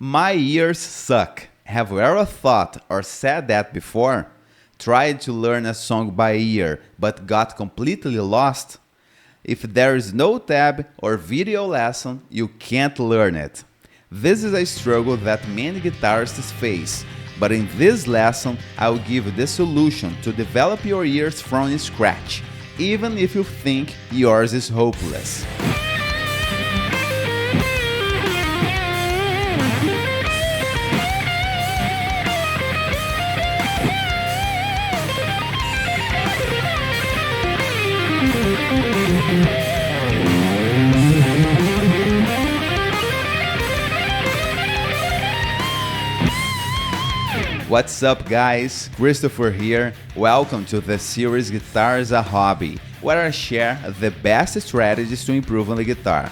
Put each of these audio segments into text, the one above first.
My ears suck. Have you ever thought or said that before? Tried to learn a song by ear but got completely lost? If there is no tab or video lesson, you can't learn it. This is a struggle that many guitarists face, but in this lesson I will give you the solution to develop your ears from scratch, even if you think yours is hopeless. What's up guys, Christopher here. Welcome to the series Guitar is a Hobby, where I share the best strategies to improve on the guitar.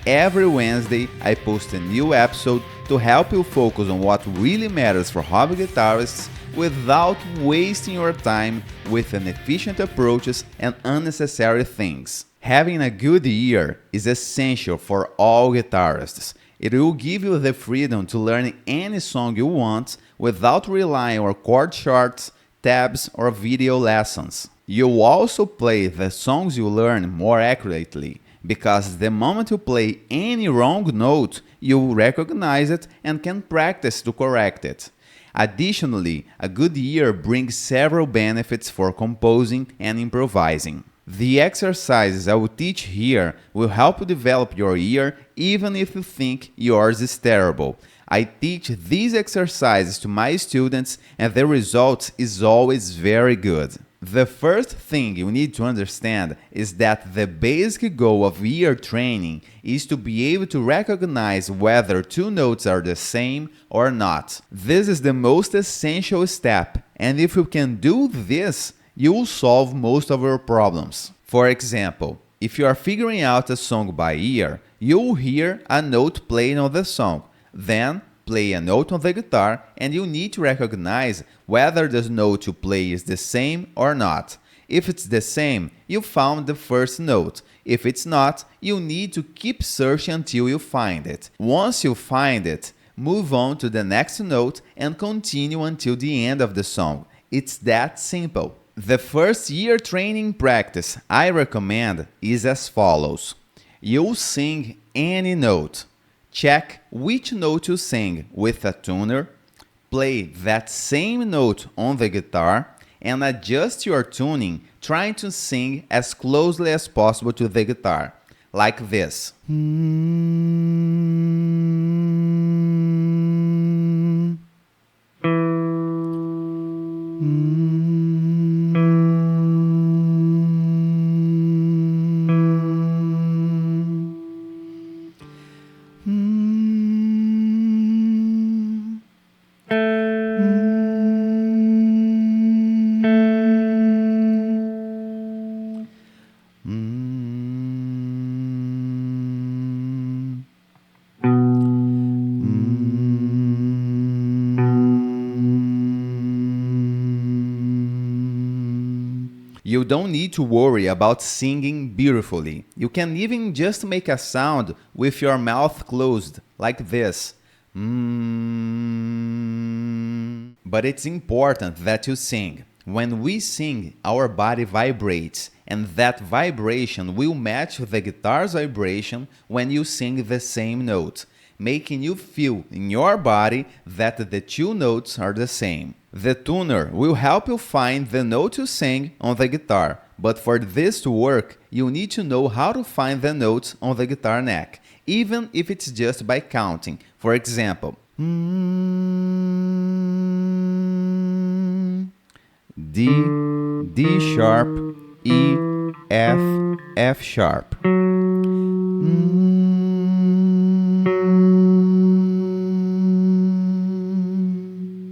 Every Wednesday I post a new episode to help you focus on what really matters for hobby guitarists without wasting your time with inefficient approaches and unnecessary things. Having a good ear is essential for all guitarists. It will give you the freedom to learn any song you want without relying on chord charts, tabs, or video lessons. You'll also play the songs you learn more accurately, because the moment you play any wrong note, you'll recognize it and can practice to correct it. Additionally, a good ear brings several benefits for composing and improvising. The exercises I will teach here will help you develop your ear even if you think yours is terrible. I teach these exercises to my students and the result is always very good. The first thing you need to understand is that the basic goal of ear training is to be able to recognize whether two notes are the same or not. This is the most essential step, and if you can do this, you will solve most of your problems. For example, if you are figuring out a song by ear, you will hear a note playing on the song, then play a note on the guitar, and you need to recognize whether the note you play is the same or not. If it's the same, you found the first note. If it's not, you need to keep searching until you find it. Once you find it, move on to the next note and continue until the end of the song. It's that simple. The first ear training practice I recommend is as follows. You'll sing any note. Check which note you sing with a tuner, play that same note on the guitar, and adjust your tuning trying to sing as closely as possible to the guitar, like this. You don't need to worry about singing beautifully. You can even just make a sound with your mouth closed, like this. But it's important that you sing. When we sing, our body vibrates, and that vibration will match the guitar's vibration when you sing the same note, making you feel in your body that the two notes are the same. The tuner will help you find the note you sing on the guitar, but for this to work, you need to know how to find the notes on the guitar neck, even if it's just by counting. For example, D, D sharp, E, F, F sharp.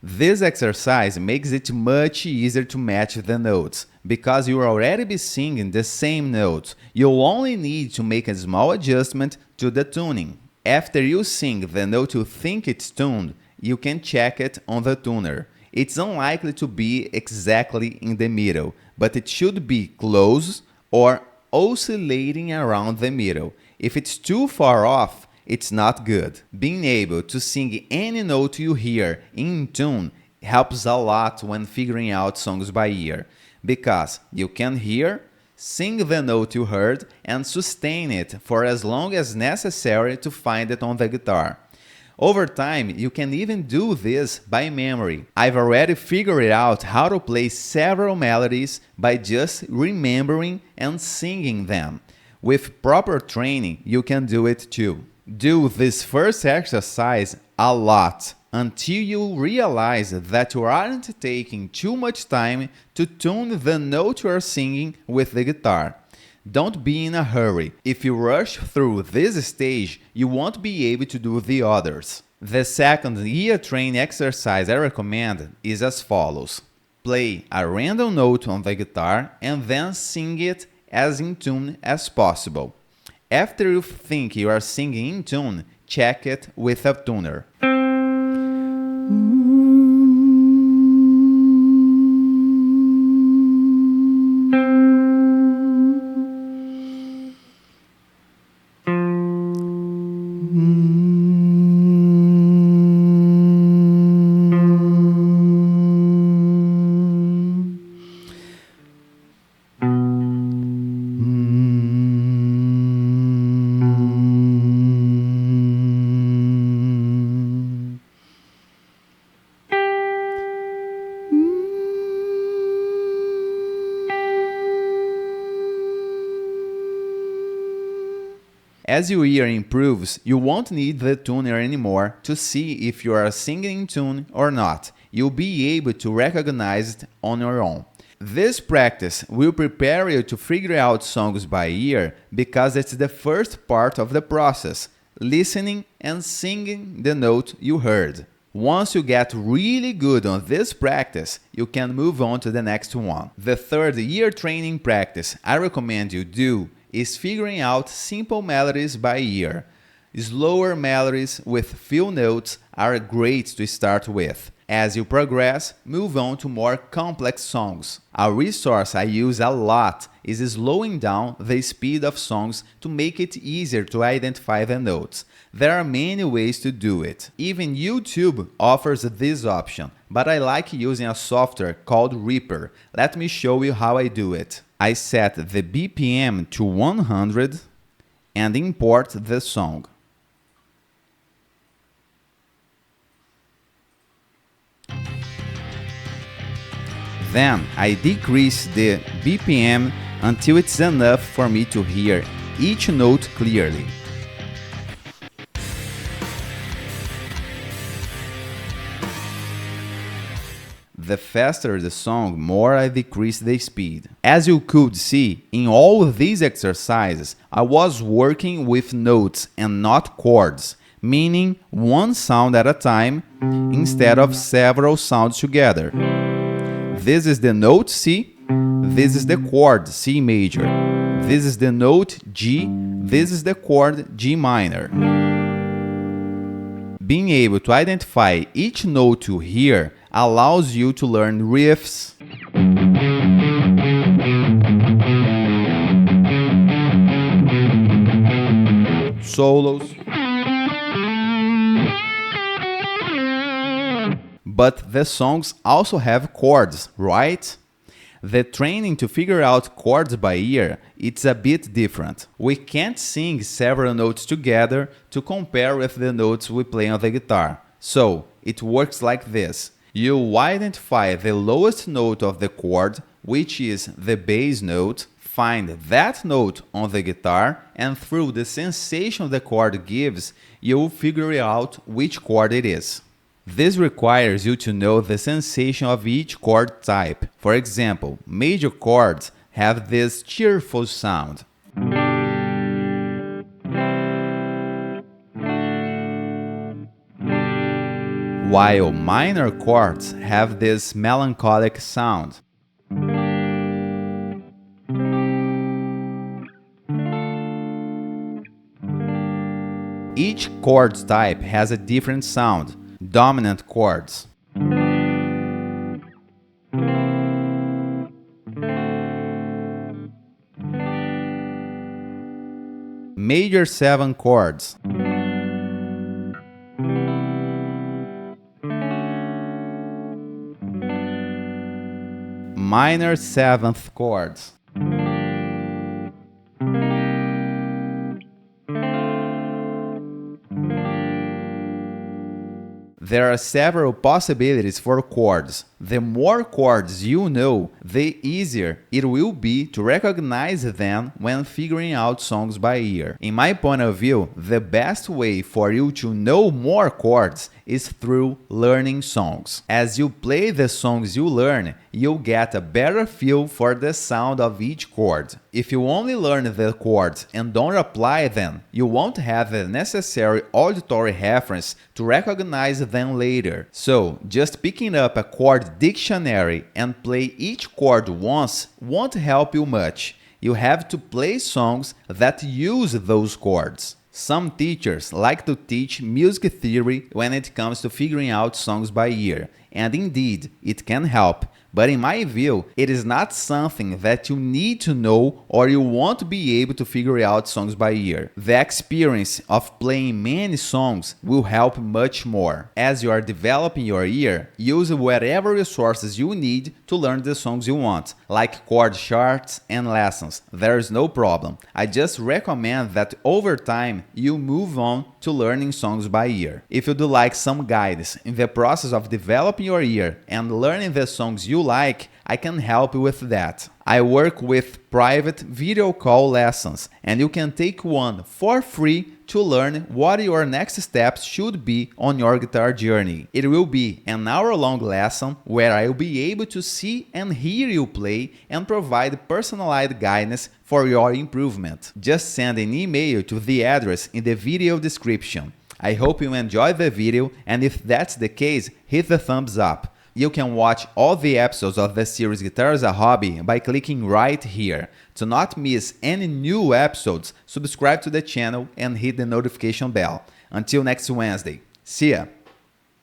This exercise makes it much easier to match the notes, because you will already be singing the same notes. You'll only need to make a small adjustment to the tuning. After you sing the note you think it's tuned, you can check it on the tuner. It's unlikely to be exactly in the middle, but it should be close or oscillating around the middle. If it's too far off, it's not good. Being able to sing any note you hear in tune helps a lot when figuring out songs by ear, because you can hear, sing the note you heard, and sustain it for as long as necessary to find it on the guitar. Over time, you can even do this by memory. I've already figured out how to play several melodies by just remembering and singing them. With proper training, you can do it too. Do this first exercise a lot until you realize that you aren't taking too much time to tune the note you are singing with the guitar. Don't be in a hurry. If you rush through this stage, you won't be able to do the others. The second ear training exercise I recommend is as follows. Play a random note on the guitar and then sing it as in tune as possible. After you think you are singing in tune, check it with a tuner. As your ear improves, you won't need the tuner anymore to see if you are singing in tune or not. You'll be able to recognize it on your own. This practice will prepare you to figure out songs by ear because it's the first part of the process, listening and singing the note you heard. Once you get really good on this practice, you can move on to the next one. The third ear training practice I recommend you do is figuring out simple melodies by ear. Slower melodies with few notes are great to start with. As you progress, move on to more complex songs. A resource I use a lot is slowing down the speed of songs to make it easier to identify the notes. There are many ways to do it. Even YouTube offers this option, but I like using a software called Reaper. Let me show you how I do it. I set the BPM to 100 and import the song. Then I decrease the BPM until it's enough for me to hear each note clearly. The faster the song, more I decrease the speed. As you could see, in all these exercises, I was working with notes and not chords, meaning one sound at a time instead of several sounds together. This is the note C, this is the chord C major, this is the note G, this is the chord G minor. Being able to identify each note you hear allows you to learn riffs, solos, but the songs also have chords, right? The training to figure out chords by ear, it's a bit different. We can't sing several notes together to compare with the notes we play on the guitar. So, it works like this. You identify the lowest note of the chord, which is the bass note, find that note on the guitar, and through the sensation the chord gives, you'll figure out which chord it is. This requires you to know the sensation of each chord type. For example, major chords have this cheerful sound, while minor chords have this melancholic sound. Each chord type has a different sound. Dominant chords, major 7 chords, minor 7th chords. There are several possibilities for chords. The more chords you know, the easier it will be to recognize them when figuring out songs by ear. In my point of view, the best way for you to know more chords is through learning songs. As you play the songs you learn, you'll get a better feel for the sound of each chord. If you only learn the chords and don't apply them, you won't have the necessary auditory reference to recognize them later. So, just picking up a chord dictionary and play each chord once won't help you much. You have to play songs that use those chords. Some teachers like to teach music theory when it comes to figuring out songs by ear, and indeed, it can help. But in my view, it is not something that you need to know or you won't be able to figure out songs by ear. The experience of playing many songs will help much more. As you are developing your ear, use whatever resources you need to learn the songs you want, like chord charts and lessons. There is no problem. I just recommend that over time you move on to learning songs by ear. If you do like some guidance in the process of developing your ear and learning the songs you like, I can help you with that. I work with private video call lessons, and you can take one for free to learn what your next steps should be on your guitar journey. It will be an hour-long lesson where I will be able to see and hear you play and provide personalized guidance for your improvement. Just send an email to the address in the video description. I hope you enjoyed the video, and if that's the case, hit the thumbs up. You can watch all the episodes of the series Guitar as a Hobby by clicking right here. To not miss any new episodes, subscribe to the channel and hit the notification bell. Until next Wednesday. See ya!